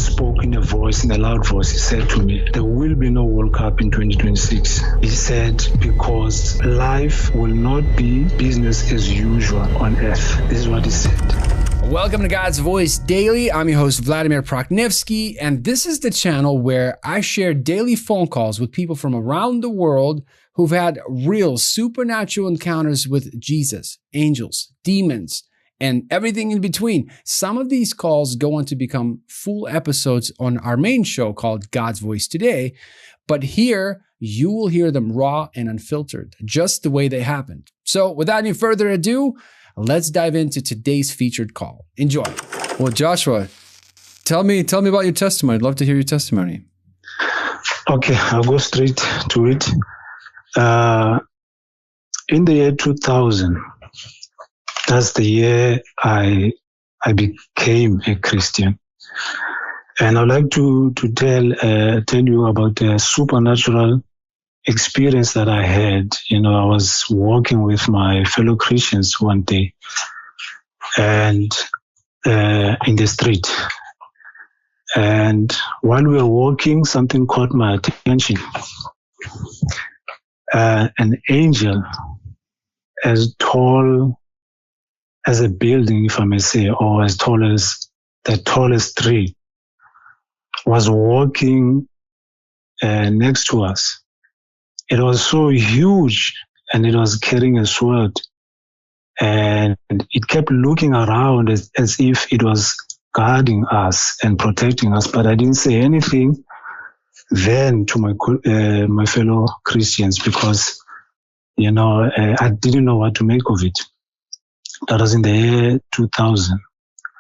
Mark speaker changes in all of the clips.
Speaker 1: spoke in a loud voice. He said to me, there will be no World Cup in 2026. He said, because life will not be business as usual on earth. This is what he said.
Speaker 2: Welcome to God's Voice Daily. I'm your host, Vladimir Prokhnevskiy, and this is the channel where I share daily phone calls with people from around the world who've had real supernatural encounters with Jesus, angels, demons, and everything in between. Some of these calls go on to become full episodes on our main show called God's Voice Today, but here you will hear them raw and unfiltered, just the way they happened. So without any further ado, let's dive into today's featured call. Enjoy. Well, Joshua, tell me about your testimony. I'd love to hear your testimony.
Speaker 1: Okay, I'll go straight to it. In the year 2000, that's the year I became a Christian. And I'd like to tell you about a supernatural experience that I had. I was walking with my fellow Christians one day and in the street. And while we were walking, something caught my attention. An angel as tall as a building, if I may say, or as tall as the tallest tree, was walking next to us. It was so huge, and it was carrying a sword, and it kept looking around as if it was guarding us and protecting us. But I didn't say anything then to my fellow Christians because, I didn't know what to make of it. That was in the year 2000.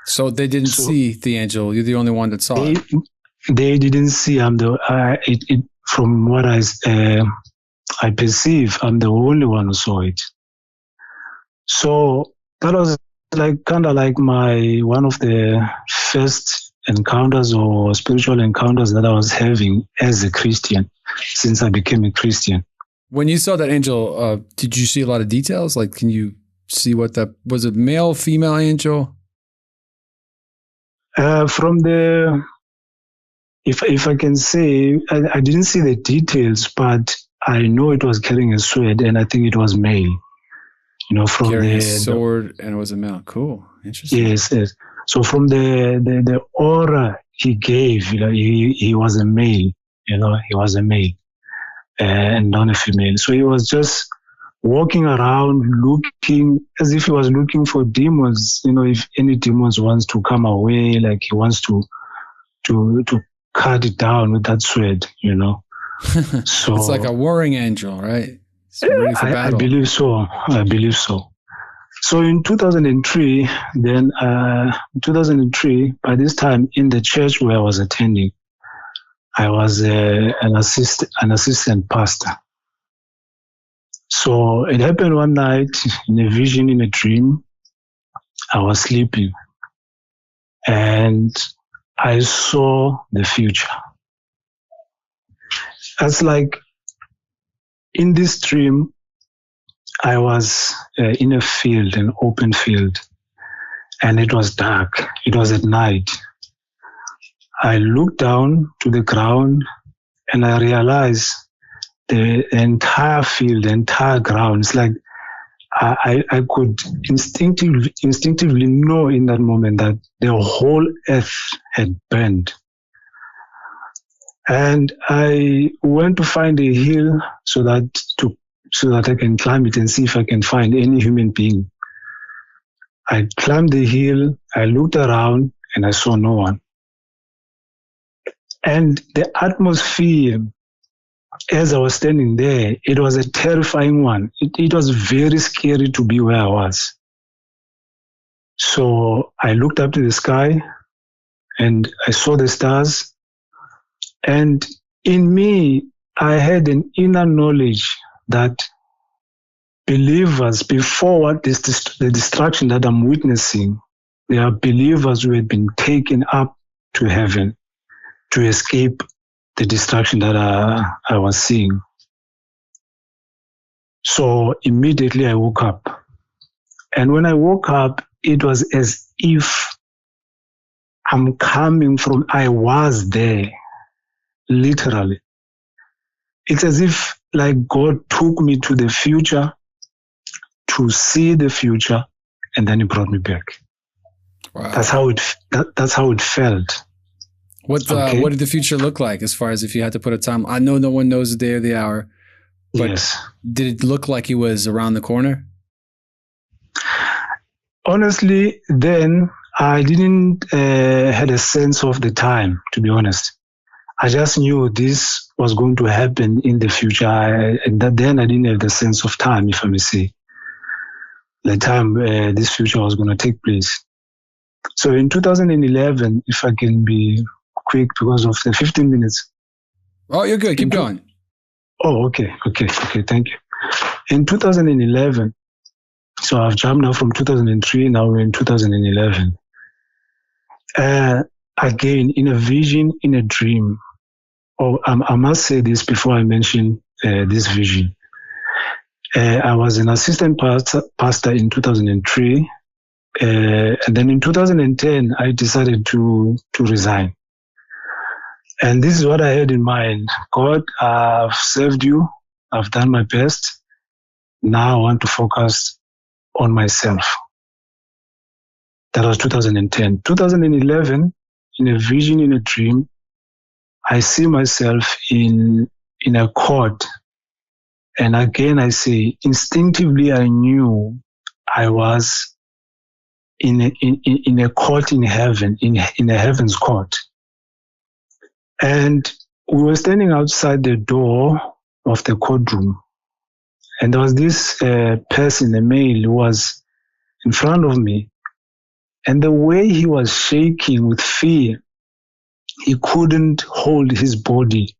Speaker 1: So
Speaker 2: they didn't see the angel. You're the only one that saw it.
Speaker 1: They didn't see. From what I perceive, I'm the only one who saw it. So that was kind of like one of the first encounters or spiritual encounters that I was having as a Christian since I became a Christian.
Speaker 2: When you saw that angel, did you see a lot of details? Like, can you see what that was? A male, female angel?
Speaker 1: From the, if I can say, I didn't see the details, but I know it was carrying a sword, and I think it was male. From
Speaker 2: carrying a sword, and it was a male. Cool, interesting.
Speaker 1: Yes. So from the aura he gave, he was a male. He was a male, and not a female. So he was just walking around looking as if he was looking for demons. If any demons wants to come away, like he wants to cut it down with that sword. So
Speaker 2: it's like a warring angel, right? So ready for battle.
Speaker 1: I believe so. So in 2003, by this time in the church where I was attending, I was an assistant pastor. So it happened one night in a vision, in a dream. I was sleeping and I saw the future. That's like in this dream, I was in a field, an open field, and it was dark. It was at night. I looked down to the ground and I realized the entire field, the entire ground. It's like I could instinctively know in that moment that the whole earth had burned. And I went to find a hill so that I can climb it and see if I can find any human being. I climbed the hill, I looked around, and I saw no one. And the atmosphere, as I was standing there, it was a terrifying one. It was very scary to be where I was. So I looked up to the sky, and I saw the stars. And in me, I had an inner knowledge that believers, before the destruction that I'm witnessing, there are believers who had been taken up to heaven to escape the destruction that I was seeing. So immediately I woke up. And when I woke up, it was as if I'm coming from, I was there, literally. It's as if like God took me to the future to see the future, and then he brought me back.
Speaker 2: Wow.
Speaker 1: That's how it felt.
Speaker 2: What did the future look like as far as if you had to put a time? I know no one knows the day or the hour, but
Speaker 1: yes.
Speaker 2: Did it look like it was around the corner?
Speaker 1: Honestly, then I didn't had a sense of the time, to be honest. I just knew this was going to happen in the future. Then I didn't have the sense of time, if I may say, the time this future was going to take place. So in 2011, if I can be quick because of the 15 minutes.
Speaker 2: Oh, you're good. Keep going.
Speaker 1: Oh, okay. Thank you. In 2011, so I've jumped now from 2003, now we're in 2011. Again, in a vision, in a dream. I must say this before I mention this vision. I was an assistant pastor in 2003. And then in 2010, I decided to resign. And this is what I had in mind. God, I've served you. I've done my best. Now I want to focus on myself. That was 2010. 2011, in a vision, in a dream, I see myself in a court. And again, I say, instinctively, I knew I was in a court in heaven, in a heaven's court. And we were standing outside the door of the courtroom. And there was this person, a male, who was in front of me. And the way he was shaking with fear, he couldn't hold his body.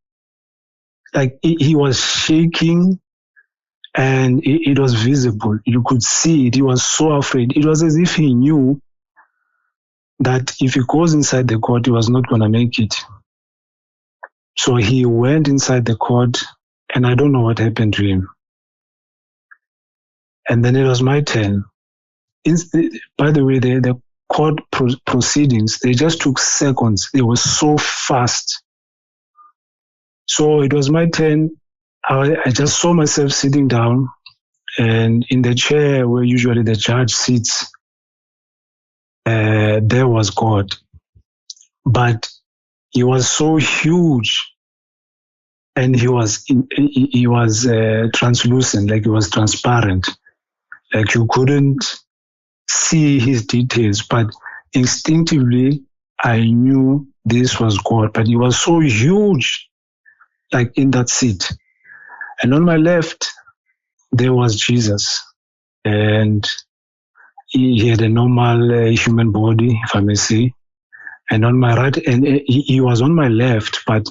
Speaker 1: Like he was shaking and it was visible. You could see it. He was so afraid. It was as if he knew that if he goes inside the court, he was not going to make it. So he went inside the court, and I don't know what happened to him. And then it was my turn. By the way, the court proceedings, they just took seconds. They were so fast. So it was my turn. I just saw myself sitting down, and in the chair where usually the judge sits, there was God. But he was so huge, and he was translucent, like he was transparent, like you couldn't see his details. But instinctively, I knew this was God. But he was so huge, like in that seat. And on my left, there was Jesus, and he had a normal human body, if I may say. And on my right, and he was on my left, but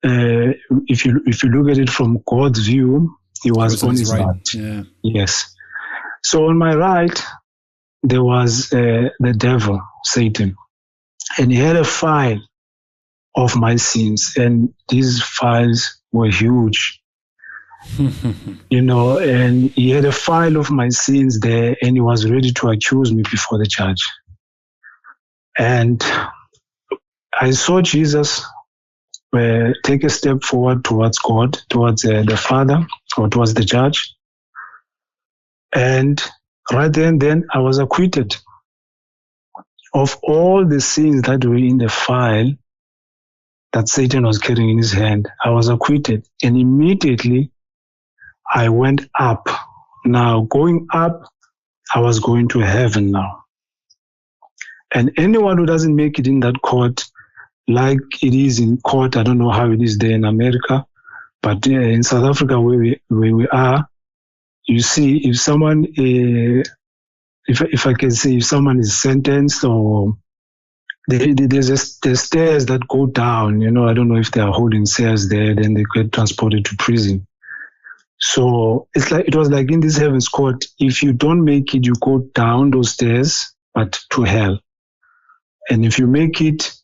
Speaker 1: if you look at it from God's view, he was on his right.
Speaker 2: Yeah.
Speaker 1: Yes. So on my right, there was the devil, Satan, and he had a file of my sins, and these files were huge. And he had a file of my sins there, and he was ready to accuse me before the judge. And I saw Jesus take a step forward towards God, towards the Father, or towards the judge. And right then I was acquitted of all the sins that were in the file that Satan was carrying in his hand. I was acquitted. And immediately I went up. Now, going up, I was going to heaven now. And anyone who doesn't make it in that court, like it is in court, I don't know how it is there in America, but in South Africa where we are, you see, if someone, if I can say, if someone is sentenced, or there's stairs that go down, I don't know if they are holding cells there, then they get transported to prison. So it was like in this heaven's court, if you don't make it, you go down those stairs, but to hell. And if you make it,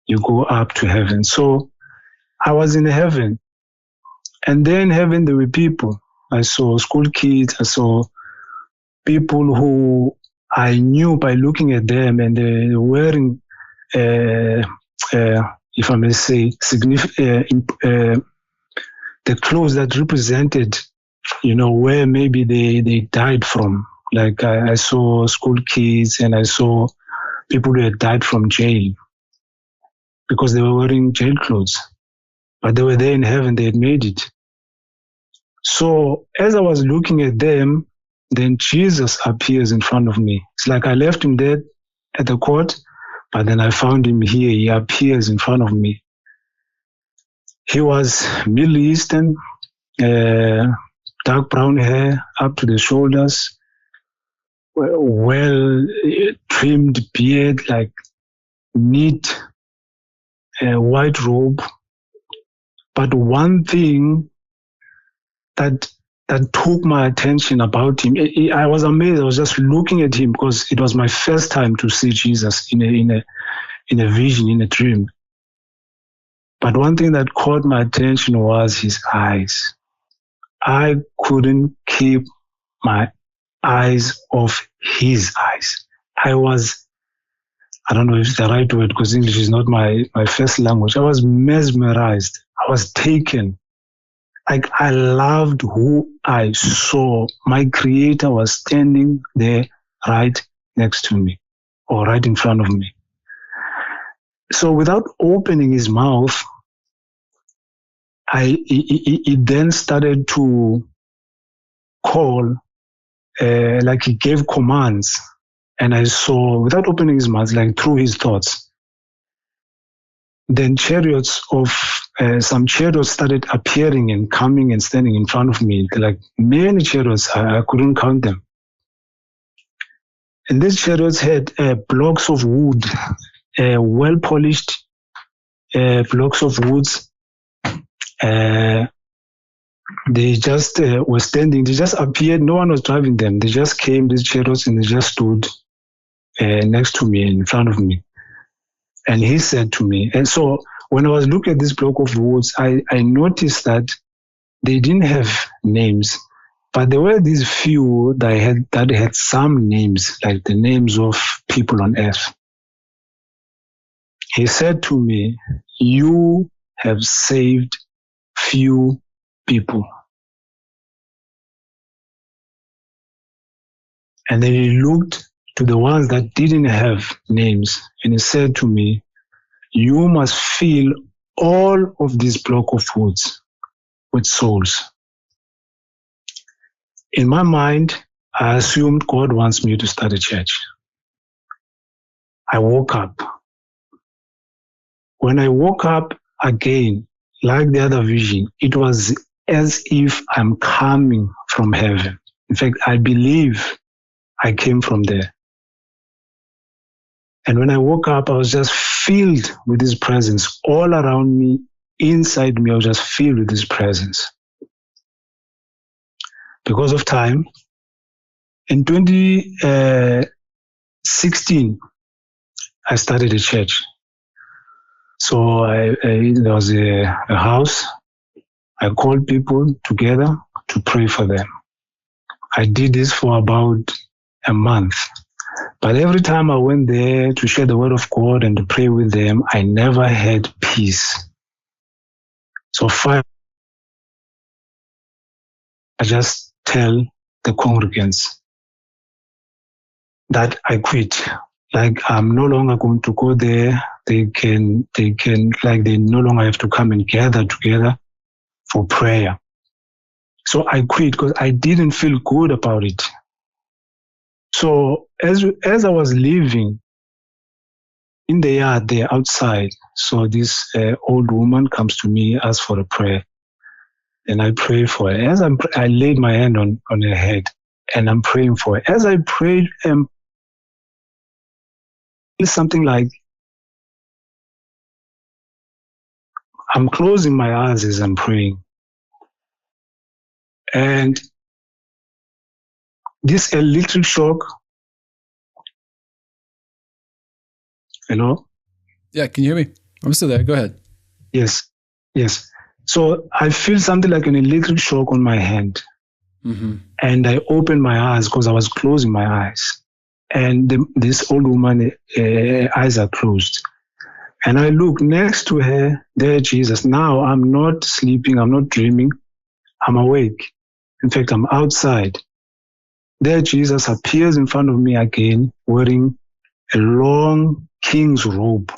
Speaker 1: you go up to heaven. So I was in heaven. And then in heaven, there were people. I saw school kids. I saw people who I knew by looking at them, and they were wearing if I may say, the clothes that represented, where maybe they died from. Like I saw school kids and I saw people who had died from jail because they were wearing jail clothes, but they were there in heaven, they had made it. So as I was looking at them, then Jesus appears in front of me. It's like I left him there at the court, but then I found him here. He appears in front of me. He was Middle Eastern, dark brown hair up to the shoulders, well trimmed beard, like neat white robe. But one thing that took my attention about him, I was amazed. I was just looking at him because it was my first time to see Jesus in a vision, in a dream. But one thing that caught my attention was his eyes. I couldn't keep my eyes off his eyes. I don't know if it's the right word because English is not my first language. I was mesmerized. I was taken. Like I loved who I saw. My Creator was standing there right next to me or right in front of me. So without opening his mouth, he then started to call, like he gave commands. And I saw, without opening his mouth, like through his thoughts, then some chariots started appearing and coming and standing in front of me. Like many chariots, I couldn't count them. And these chariots had blocks of wood, well-polished blocks of woods. They just were standing. They just appeared. No one was driving them. They just came, these chariots, and they just stood next to me, in front of me. And he said to me, and so when I was looking at this block of woods, I noticed that they didn't have names, but there were these few that had some names, like the names of people on earth. He said to me, "You have saved few people." And then he looked to the ones that didn't have names, and he said to me, "You must fill all of this block of woods with souls." In my mind, I assumed God wants me to start a church. I woke up. When I woke up again, like the other vision, it was as if I'm coming from heaven. In fact, I believe I came from there. And when I woke up, I was just filled with His presence all around me, inside me. I was just filled with His presence. Because of time, in 2016, I started a church. So there was a house. I called people together to pray for them. I did this for about a month. But every time I went there to share the word of God and to pray with them, I never had peace. So finally, I just tell the congregants that I quit. Like I'm no longer going to go there. They no longer have to come and gather together for prayer. So I quit because I didn't feel good about it. So as I was leaving in the yard there outside, so this old woman comes to me, asks for a prayer, and I pray for her. As I laid my hand on her head, and I'm praying for her. As I prayed, it's something like I'm closing my eyes as I'm praying, and this electric shock. Hello?
Speaker 2: Yeah, can you hear me? I'm still there. Go ahead.
Speaker 1: Yes. So I feel something like an electric shock on my hand.
Speaker 2: Mm-hmm.
Speaker 1: And I opened my eyes because I was closing my eyes. And this old woman's eyes are closed. And I look next to her, there Jesus. Now I'm not sleeping, I'm not dreaming, I'm awake. In fact, I'm outside. There Jesus appears in front of me again, wearing a long king's robe.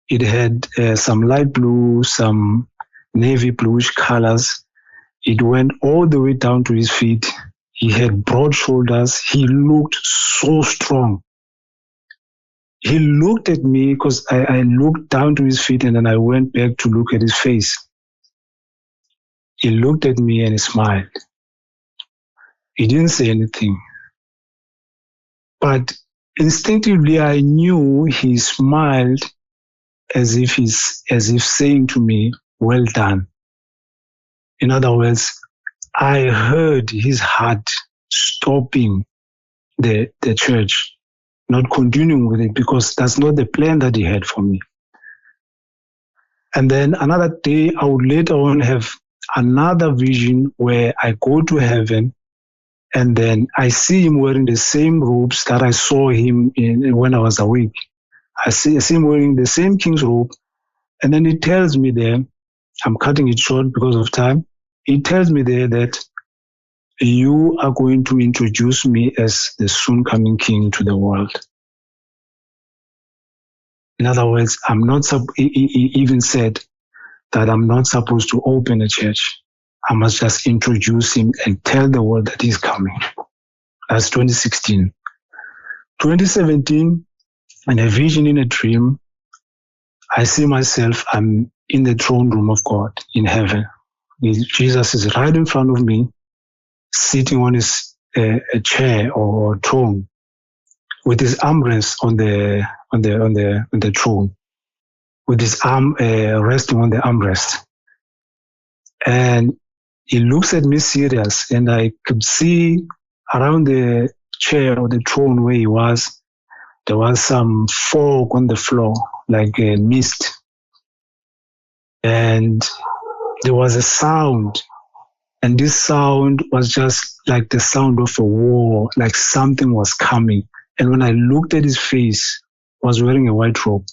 Speaker 1: It had some light blue, some navy bluish colors. It went all the way down to his feet. He had broad shoulders. He looked so strong. He looked at me because I looked down to his feet and then I went back to look at his face. He looked at me and he smiled. He didn't say anything. But instinctively I knew he smiled as if saying to me, well done. In other words, I heard his heart stopping the church, not continuing with it, because that's not the plan that he had for me. And then another day, I would later on have another vision where I go to heaven and then I see him wearing the same robes that I saw him in when I was awake. I see him wearing the same king's robe. And then he tells me there, I'm cutting it short because of time. He tells me there that you are going to introduce me as the soon coming king to the world. In other words, he even said that I'm not supposed to open a church. I must just introduce him and tell the world that he's coming. That's 2016. 2017, in a vision, in a dream, I see myself, I'm in the throne room of God in heaven. Jesus is right in front of me, sitting on his a chair or throne, with his armrest on the throne, with his arm resting on the armrest, and he looks at me serious, and I could see around the chair or the throne where he was, there was some fog on the floor, like a mist, and there was a sound. And this sound was just like the sound of a war, like something was coming. And when I looked at his face, he was wearing a white robe.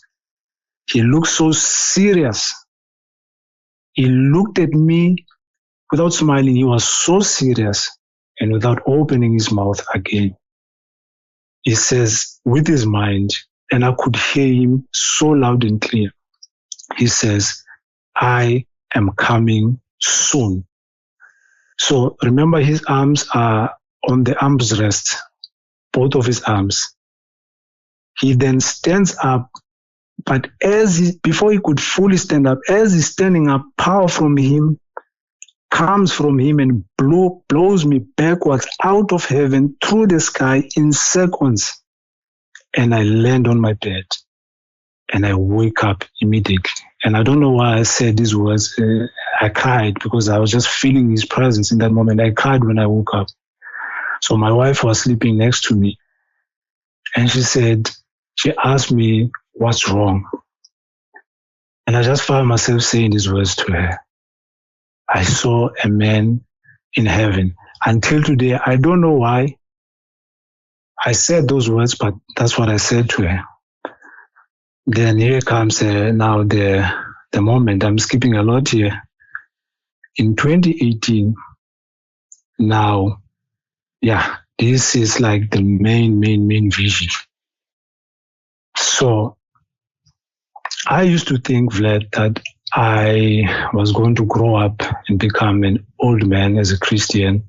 Speaker 1: He looked so serious. He looked at me without smiling. He was so serious and without opening his mouth again. He says with his mind, and I could hear him so loud and clear. He says, I am coming soon. So remember, his arms are on the arms rest, both of his arms. He then stands up, but before he could fully stand up, as he's standing up, power from him comes from him and blows me backwards out of heaven through the sky in seconds. And I land on my bed and I wake up immediately. And I don't know why I said these words. I cried because I was just feeling his presence in that moment. I cried when I woke up. So my wife was sleeping next to me. And she asked me, what's wrong? And I just found myself saying these words to her. I saw a man in heaven. Until today, I don't know why I said those words, but that's what I said to her. Then here comes now the moment. I'm skipping a lot here. In 2018, now, this is like the main vision. So I used to think, Vlad, that I was going to grow up and become an old man as a Christian,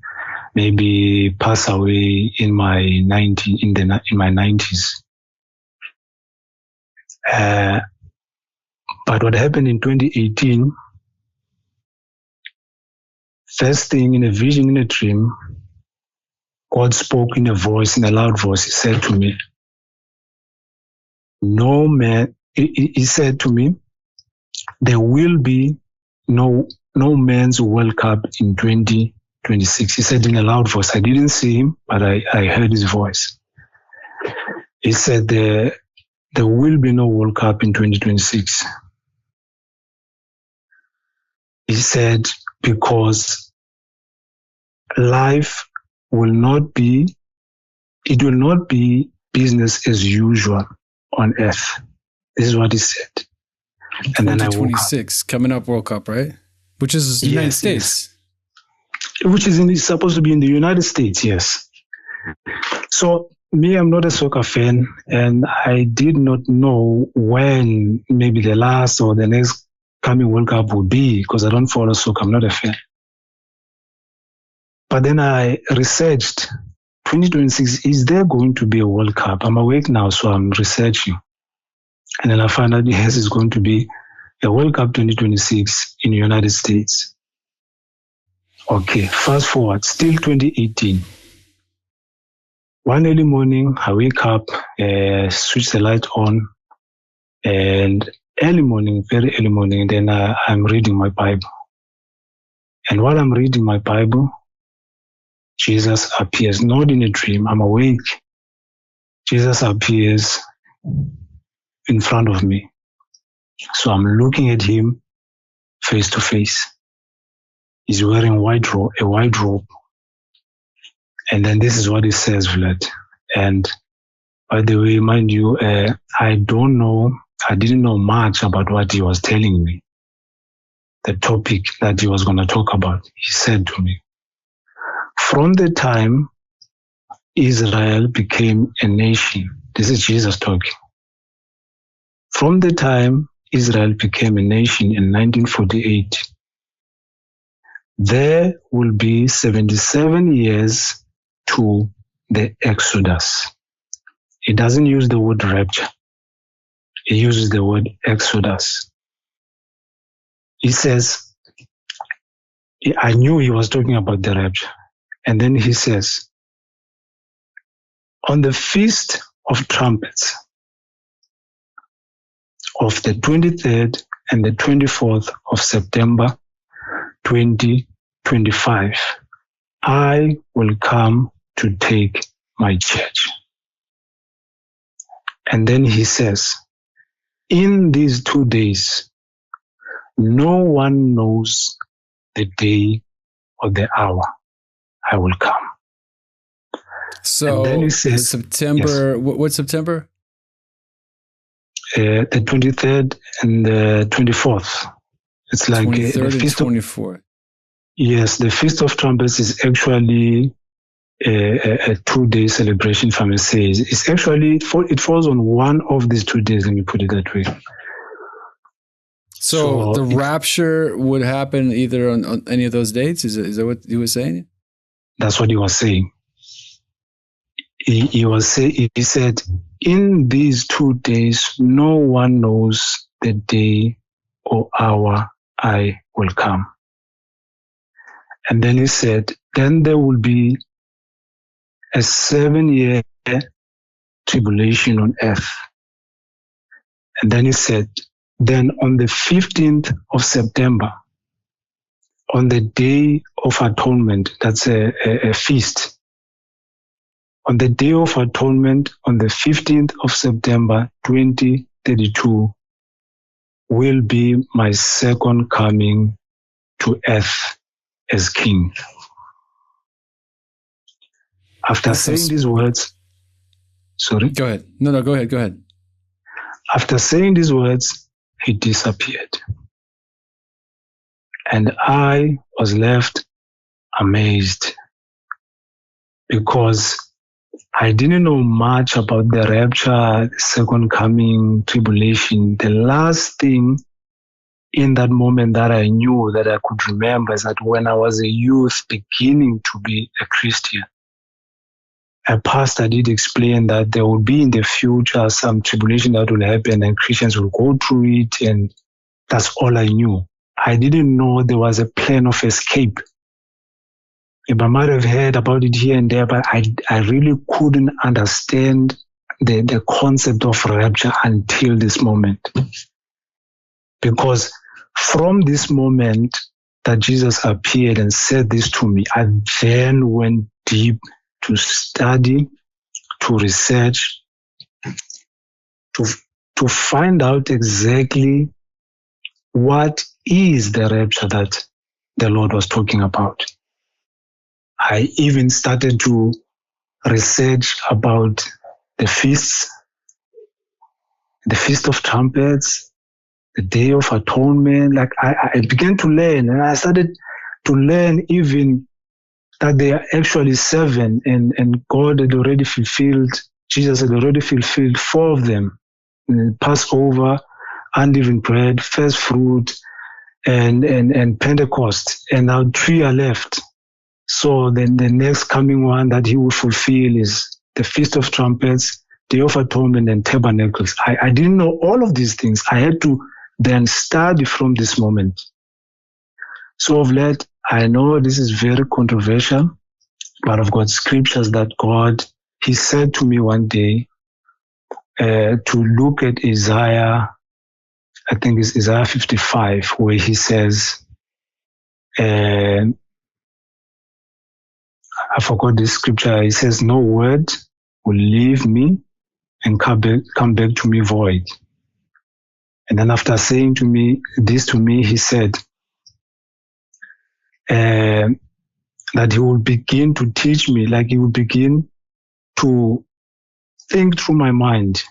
Speaker 1: maybe pass away in my 90s. But what happened in 2018, first thing in a vision, in a dream, God spoke in a loud voice. He said to me, no man, he said to me, there will be no man's World Cup in 2026. He said in a loud voice. I didn't see him, but I heard his voice. He said there will be no World Cup in 2026. He said because life will not be business as usual on earth. This is what he said. And then I woke up.
Speaker 2: 2026, coming up World Cup, right? Which is the United States.
Speaker 1: Yes. Which is supposed to be in the United States, yes. So me, I'm not a soccer fan, and I did not know when maybe the last or the next coming World Cup would be, because I don't follow soccer. I'm not a fan. But then I researched 2026, is there going to be a World Cup? I'm awake now, so I'm researching. And then I found out, yes, it's going to be a World Cup 2026 in the United States. Okay, fast forward, still 2018. One early morning, I wake up, switch the light on, and very early morning, then I'm reading my Bible. And while I'm reading my Bible, Jesus appears, not in a dream, I'm awake. Jesus appears in front of me. So I'm looking at him face to face. He's wearing a white robe. And then this is what he says, Vlad. And by the way, mind you, I didn't know much about what he was telling me. The topic that he was going to talk about. He said to me, from the time Israel became a nation, this is Jesus talking. From the time Israel became a nation in 1948, there will be 77 years to the Exodus. He doesn't use the word rapture. He uses the word Exodus. He says, I knew he was talking about the rapture. And then he says, on the Feast of Trumpets of the 23rd and the 24th of September 2025, I will come to take my church. And then he says, in these 2 days, no one knows the day or the hour I will come.
Speaker 2: So
Speaker 1: and then he says,
Speaker 2: September, yes. What September?
Speaker 1: The 23rd and the 24th. It's like
Speaker 2: 23rd
Speaker 1: the Feast
Speaker 2: and 24th.
Speaker 1: Yes, the Feast of Trumpets is actually a 2-day celebration, if I may say. It's actually, it falls on one of these 2 days, let me put it that way.
Speaker 2: So the rapture would happen either on any of those dates? Is that what he was saying?
Speaker 1: That's what he was saying. He said, in these 2 days, no one knows the day or hour I will come. And then he said, then there will be a 7-year tribulation on earth. And then he said, then on the 15th of September, on the Day of Atonement, that's a feast. On the Day of Atonement, on the 15th of September 2032, will be my second coming to earth as king. After saying these words, sorry?
Speaker 2: Go ahead. No, go ahead.
Speaker 1: After saying these words, he disappeared. And I was left amazed because I didn't know much about the rapture, the second coming, tribulation. The last thing in that moment that I knew, that I could remember, is that when I was a youth beginning to be a Christian, a pastor did explain that there will be in the future some tribulation that will happen and Christians will go through it, and that's all I knew. I didn't know there was a plan of escape. I might have heard about it here and there, but I really couldn't understand the concept of rapture until this moment. Because from this moment that Jesus appeared and said this to me, I then went deep to study, to research, to find out exactly what is the rapture that the Lord was talking about. I even started to research about the feasts, the Feast of Trumpets, the Day of Atonement. Like I began to learn, and I started to learn even that they are actually 7, and God had already fulfilled, Jesus had already fulfilled 4 of them. Passover, unleavened bread, first fruit, and Pentecost, and now 3 are left. So then the next coming one that he will fulfill is the Feast of Trumpets, Day of Atonement, and Tabernacles. I didn't know all of these things. I had to then study from this moment. So of late, I know this is very controversial, but I've got scriptures that God, he said to me one day to look at Isaiah, I think it's Isaiah 55, where he says, I forgot this scripture. He says, no word will leave me and come back to me void. And then after saying to me this to me, he said that he will begin to teach me, like he will begin to think through my mind.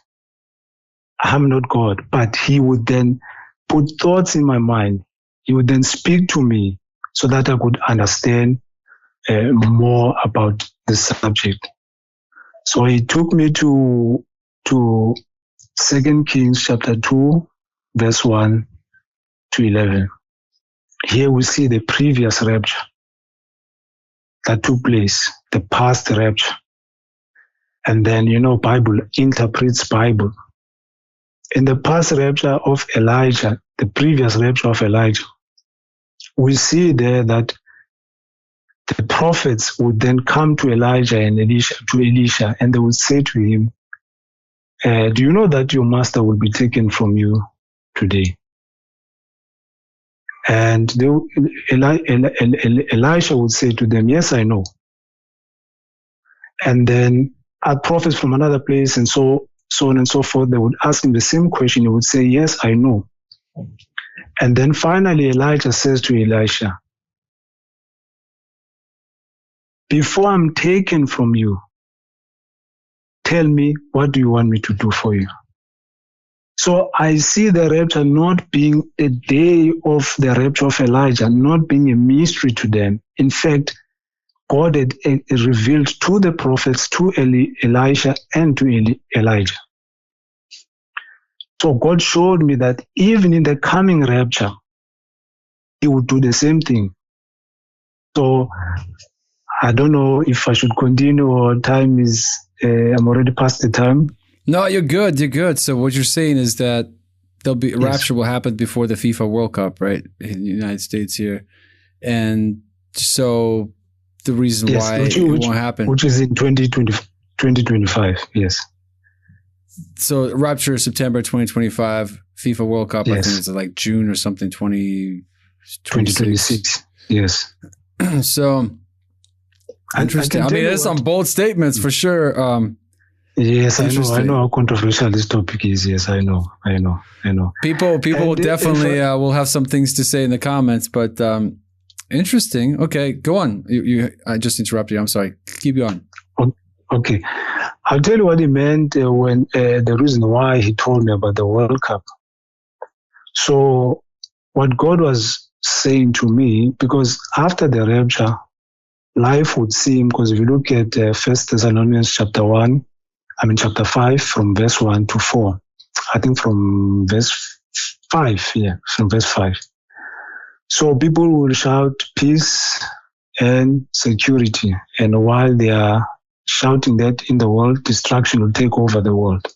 Speaker 1: I'm not God, but he would then put thoughts in my mind. He would then speak to me so that I could understand more about the subject. So he took me to 2 Kings chapter 2, verse 1 to 11. Here we see the previous rapture that took place, the past rapture. And then, Bible interprets Bible. In the past rapture of Elijah, the previous rapture of Elijah, we see there that the prophets would then come to Elijah and Elisha, and they would say to him, do you know that your master will be taken from you today? And Elisha would say to them, yes, I know. And then prophets from another place and so on and so forth, they would ask him the same question. He would say, yes, I know. And then finally Elijah says to Elisha, before I'm taken from you, tell me, what do you want me to do for you? So I see the rapture not being a day of the rapture of Elijah, not being a mystery to them. In fact, God had revealed to the prophets, to Elisha and to Elijah. So God showed me that even in the coming rapture, he would do the same thing. So I don't know if I should continue or time is, I'm already past the time.
Speaker 2: No, you're good. You're good. So what you're saying is that rapture will happen before the FIFA World Cup, right? In the United States here. And so the reason why it won't happen.
Speaker 1: Which is in 2025, yes.
Speaker 2: So rapture is September 2025, FIFA World Cup, yes. I think it's like June or something, 2026.
Speaker 1: Yes.
Speaker 2: So interesting. I mean, there's some bold statements for sure.
Speaker 1: Yes, I know how controversial this topic is. Yes, I know. People
Speaker 2: will definitely will have some things to say in the comments, but interesting. Okay, go on. I just interrupted you. I'm sorry. Keep going.
Speaker 1: Okay. I'll tell you what he meant when the reason why he told me about the World Cup. So what God was saying to me, because after the rapture, life would seem, because if you look at 1 Thessalonians chapter 5, from verse 1 to 4, I think from verse 5, from verse 5. So people will shout peace and security, and while they are shouting that in the world, destruction will take over the world.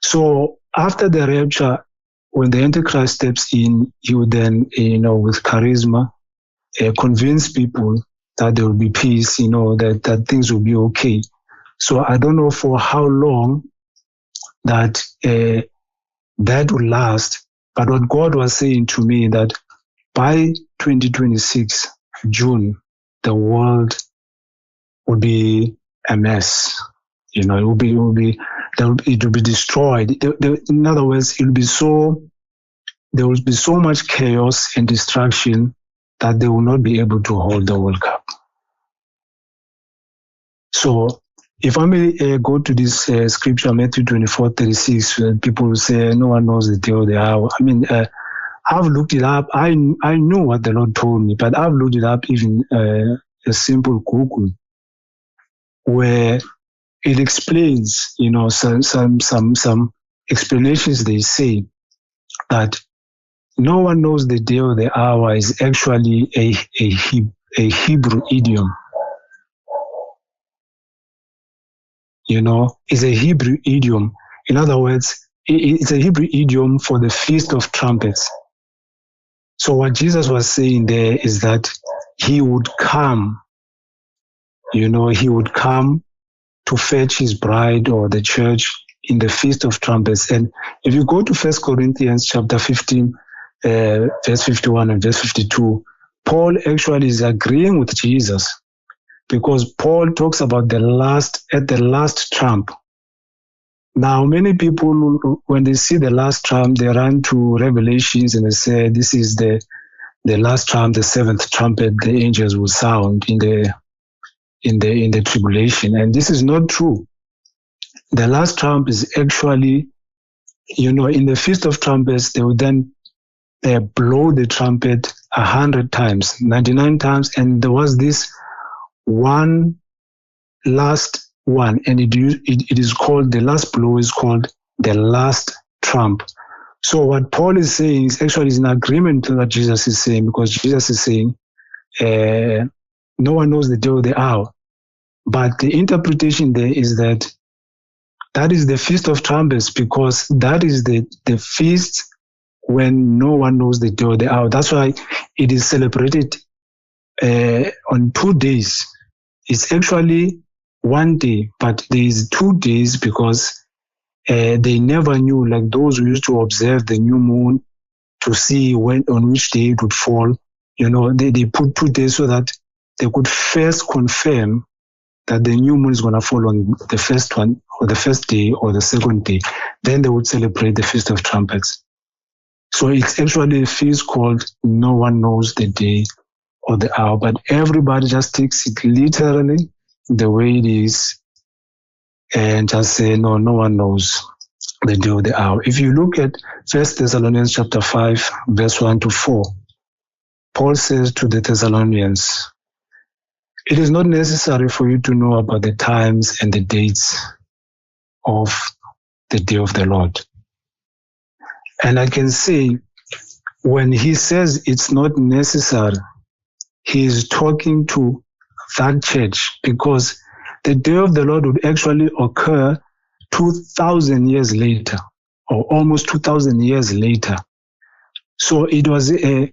Speaker 1: So after the rapture, when the Antichrist steps in, he would then, with charisma, convince people that there will be peace, that things will be okay. So I don't know for how long that will last, but what God was saying to me that by 2026, June, the world will be a mess. It will be destroyed. In other words, there will be so much chaos and destruction that they will not be able to hold the World Cup. So If I may go to this scripture, Matthew 24:36, people will say, no one knows the day or the hour. I mean, I've looked it up. I know what the Lord told me, but I've looked it up, even a simple Google, where it explains, some explanations. They say that no one knows the day or the hour is actually a Hebrew idiom. It's a Hebrew idiom. In other words, it's a Hebrew idiom for the Feast of Trumpets. So what Jesus was saying there is that he would come, he would come to fetch his bride or the church in the Feast of Trumpets. And if you go to 1 Corinthians chapter 15, verse 51 and verse 52, Paul actually is agreeing with Jesus, because Paul talks about the last trump. Now, many people, when they see the last trump, they run to Revelations and they say, this is the last trump, the seventh trumpet, the angels will sound in the tribulation. And this is not true. The last trump is actually, in the Feast of Trumpets, they will then blow the trumpet 100 times, 99 times, and there was this one last one, and it is called, the last blow is called the last trump. So what Paul is saying is actually in agreement to what Jesus is saying, because Jesus is saying, no one knows the day or the hour. But the interpretation there is that is the Feast of Trumpets, because that is the feast when no one knows the day or the hour. That's why it is celebrated on 2 days. It's actually 1 day, but there is 2 days, because they never knew, like those who used to observe the new moon to see on which day it would fall. They put 2 days so that they could first confirm that the new moon is going to fall on the first one, or the first day, or the second day. Then they would celebrate the Feast of Trumpets. So it's actually a feast called No One Knows the Day or the Hour, but everybody just takes it literally the way it is and just say, no one knows the day or the hour. If you look at 1 Thessalonians chapter 5, verse 1 to 4, Paul says to the Thessalonians, it is not necessary for you to know about the times and the dates of the day of the Lord. And I can say, when he says it's not necessary, he is talking to that church, because the day of the Lord would actually occur 2,000 years later, or almost 2,000 years later. So it was an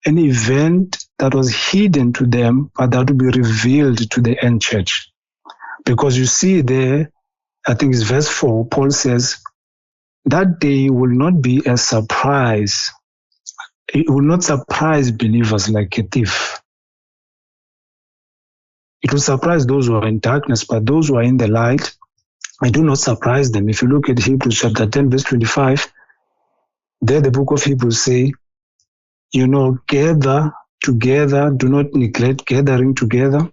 Speaker 1: event that was hidden to them, but that would be revealed to the end church. Because you see there, I think it's verse 4, Paul says, that day will not be a surprise. It will not surprise believers like a thief. It will surprise those who are in darkness, but those who are in the light, it do not surprise them. If you look at Hebrews chapter 10, verse 25, there the book of Hebrews say, gather together, do not neglect gathering together,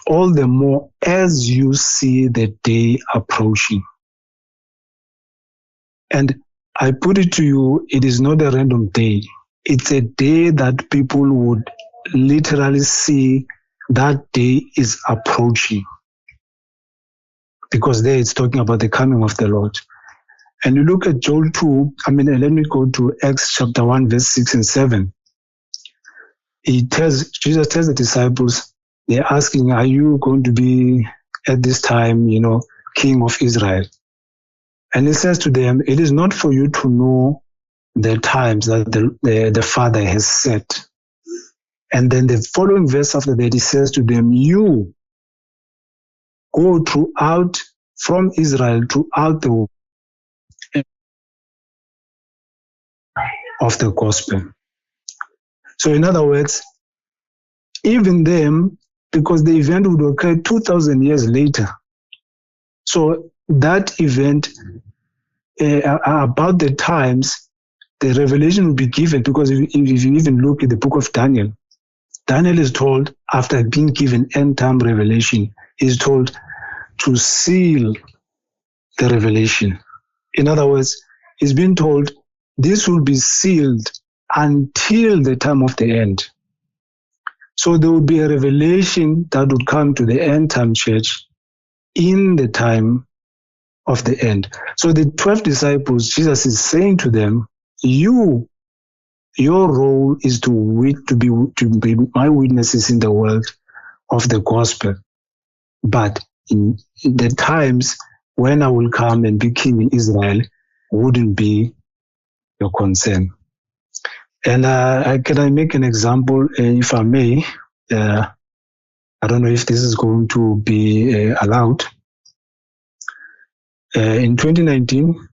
Speaker 1: all the more as you see the day approaching. And I put it to you, it is not a random day. It's a day that people would literally see that day is approaching. Because there it's talking about the coming of the Lord. And you look at Joel 2, let me go to Acts chapter 1, verse 6 and 7. Jesus tells the disciples, they're asking, are you going to be at this time, King of Israel? And he says to them, it is not for you to know the times that the Father has set. And then the following verse after that, he says to them, you go throughout from Israel throughout the world of the gospel. So in other words, even them, because the event would occur 2,000 years later. So that event, about the times, the revelation will be given, because if you even look at the book of Daniel, Daniel is told, after being given end-time revelation, he's told, to seal the revelation. In other words, he's been told this will be sealed until the time of the end. So there would be a revelation that would come to the end time church in the time of the end. So the 12 disciples, Jesus is saying to them, your role is to be my witnesses in the world of the gospel. But in the times when I will come and be king in Israel wouldn't be your concern. And can I make an example, if I may? I don't know if this is going to be allowed. In 2019,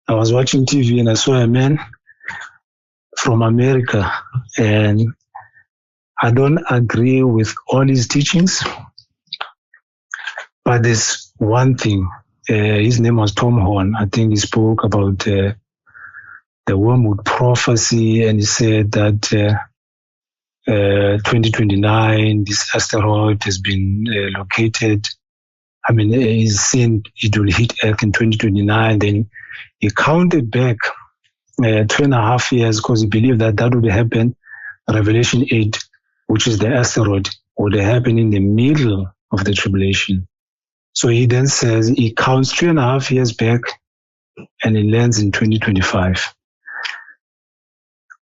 Speaker 1: I was watching TV and I saw a man from America, and I don't agree with all his teachings, but there's one thing. His name was Tom Horn. I think he spoke about the wormwood prophecy, and he said that 2029, this asteroid has been located. I mean, he's seen it will hit Earth in 2029. Then he counted back 2.5 years because he believed that would happen. Revelation 8, which is the asteroid, would happen in the middle of the tribulation. So he then says he counts 2.5 years back and it lands in 2025.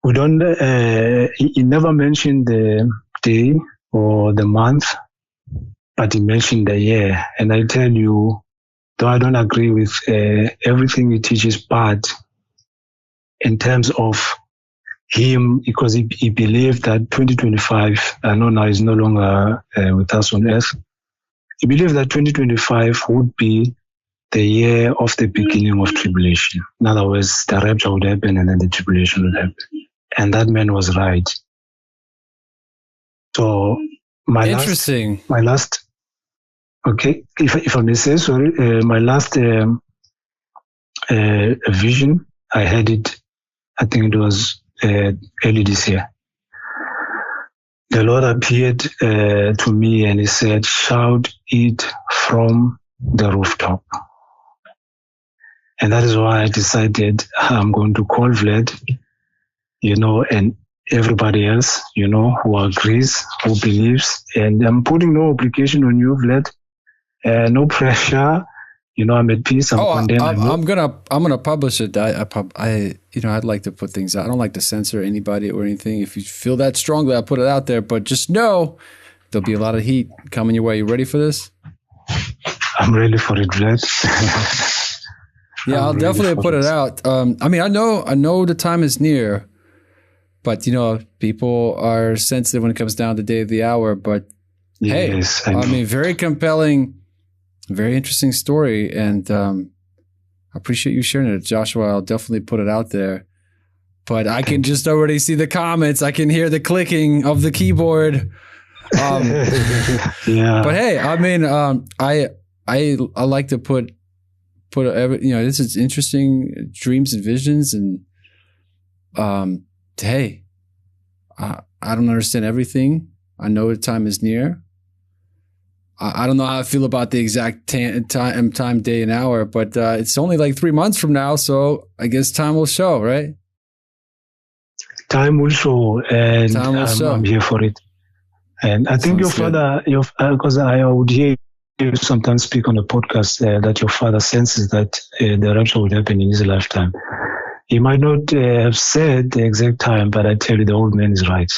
Speaker 1: We don't, he never mentioned the day or the month, but he mentioned the year. And I tell you, though I don't agree with everything he teaches, but in terms of him, because he believed that 2025, I know now is no longer with us on earth, he believed that 2025 would be the year of the beginning of tribulation. In other words, the rapture would happen and then the tribulation would happen. And that man was right. So my last, okay, if I may say, sorry, my last vision, I had it, I think it was early this year. The Lord appeared to me and he said, shout it from the rooftop. And that is why I decided I'm going to call Vlad, and everybody else, who agrees, who believes. And I'm putting no obligation on you, Vlad, no pressure. I'm at peace. I'm gonna publish it. I'd like to put things out. I don't like to censor anybody or anything. If you feel that strongly, I'll put it out there. But just know there'll be a lot of heat coming your way. You ready for this? I'm ready for it, Vlad.
Speaker 2: Yeah, I'll definitely put it out. I know the time is near, but people are sensitive when it comes down to the day of the hour. But yes, hey, very compelling. Very interesting story, and I appreciate you sharing it, Joshua. I'll definitely put it out there. But I can just already see the comments. I can hear the clicking of the keyboard.
Speaker 1: Yeah.
Speaker 2: But hey, I like to put this is interesting dreams and visions, and hey, I don't understand everything. I know the time is near. I don't know how I feel about the exact time, day, and hour, but it's only like 3 months from now, so I guess time will show, right?
Speaker 1: Time will show, and I'm here for it. And I think your father, because I would hear you sometimes speak on the podcast that your father senses that the rapture would happen in his lifetime. He might not have said the exact time, but I tell you, the old man is right.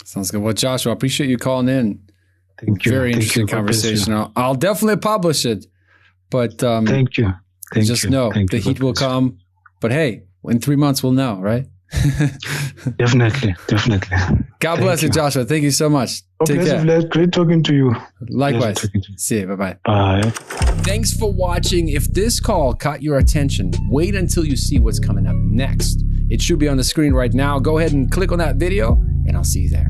Speaker 2: Sounds good. Well, Joshua, I appreciate you calling in.
Speaker 1: Thank you.
Speaker 2: Very interesting conversation. I'll definitely publish it, but
Speaker 1: thank you.
Speaker 2: Just know the heat will come. But hey, in 3 months we'll know, right?
Speaker 1: Definitely.
Speaker 2: God bless you, Joshua. Thank you so much. Take care.
Speaker 1: Great talking to you.
Speaker 2: Likewise. See you. Bye-bye.
Speaker 1: Bye.
Speaker 2: Thanks for watching. If this call caught your attention, wait until you see what's coming up next. It should be on the screen right now. Go ahead and click on that video, and I'll see you there.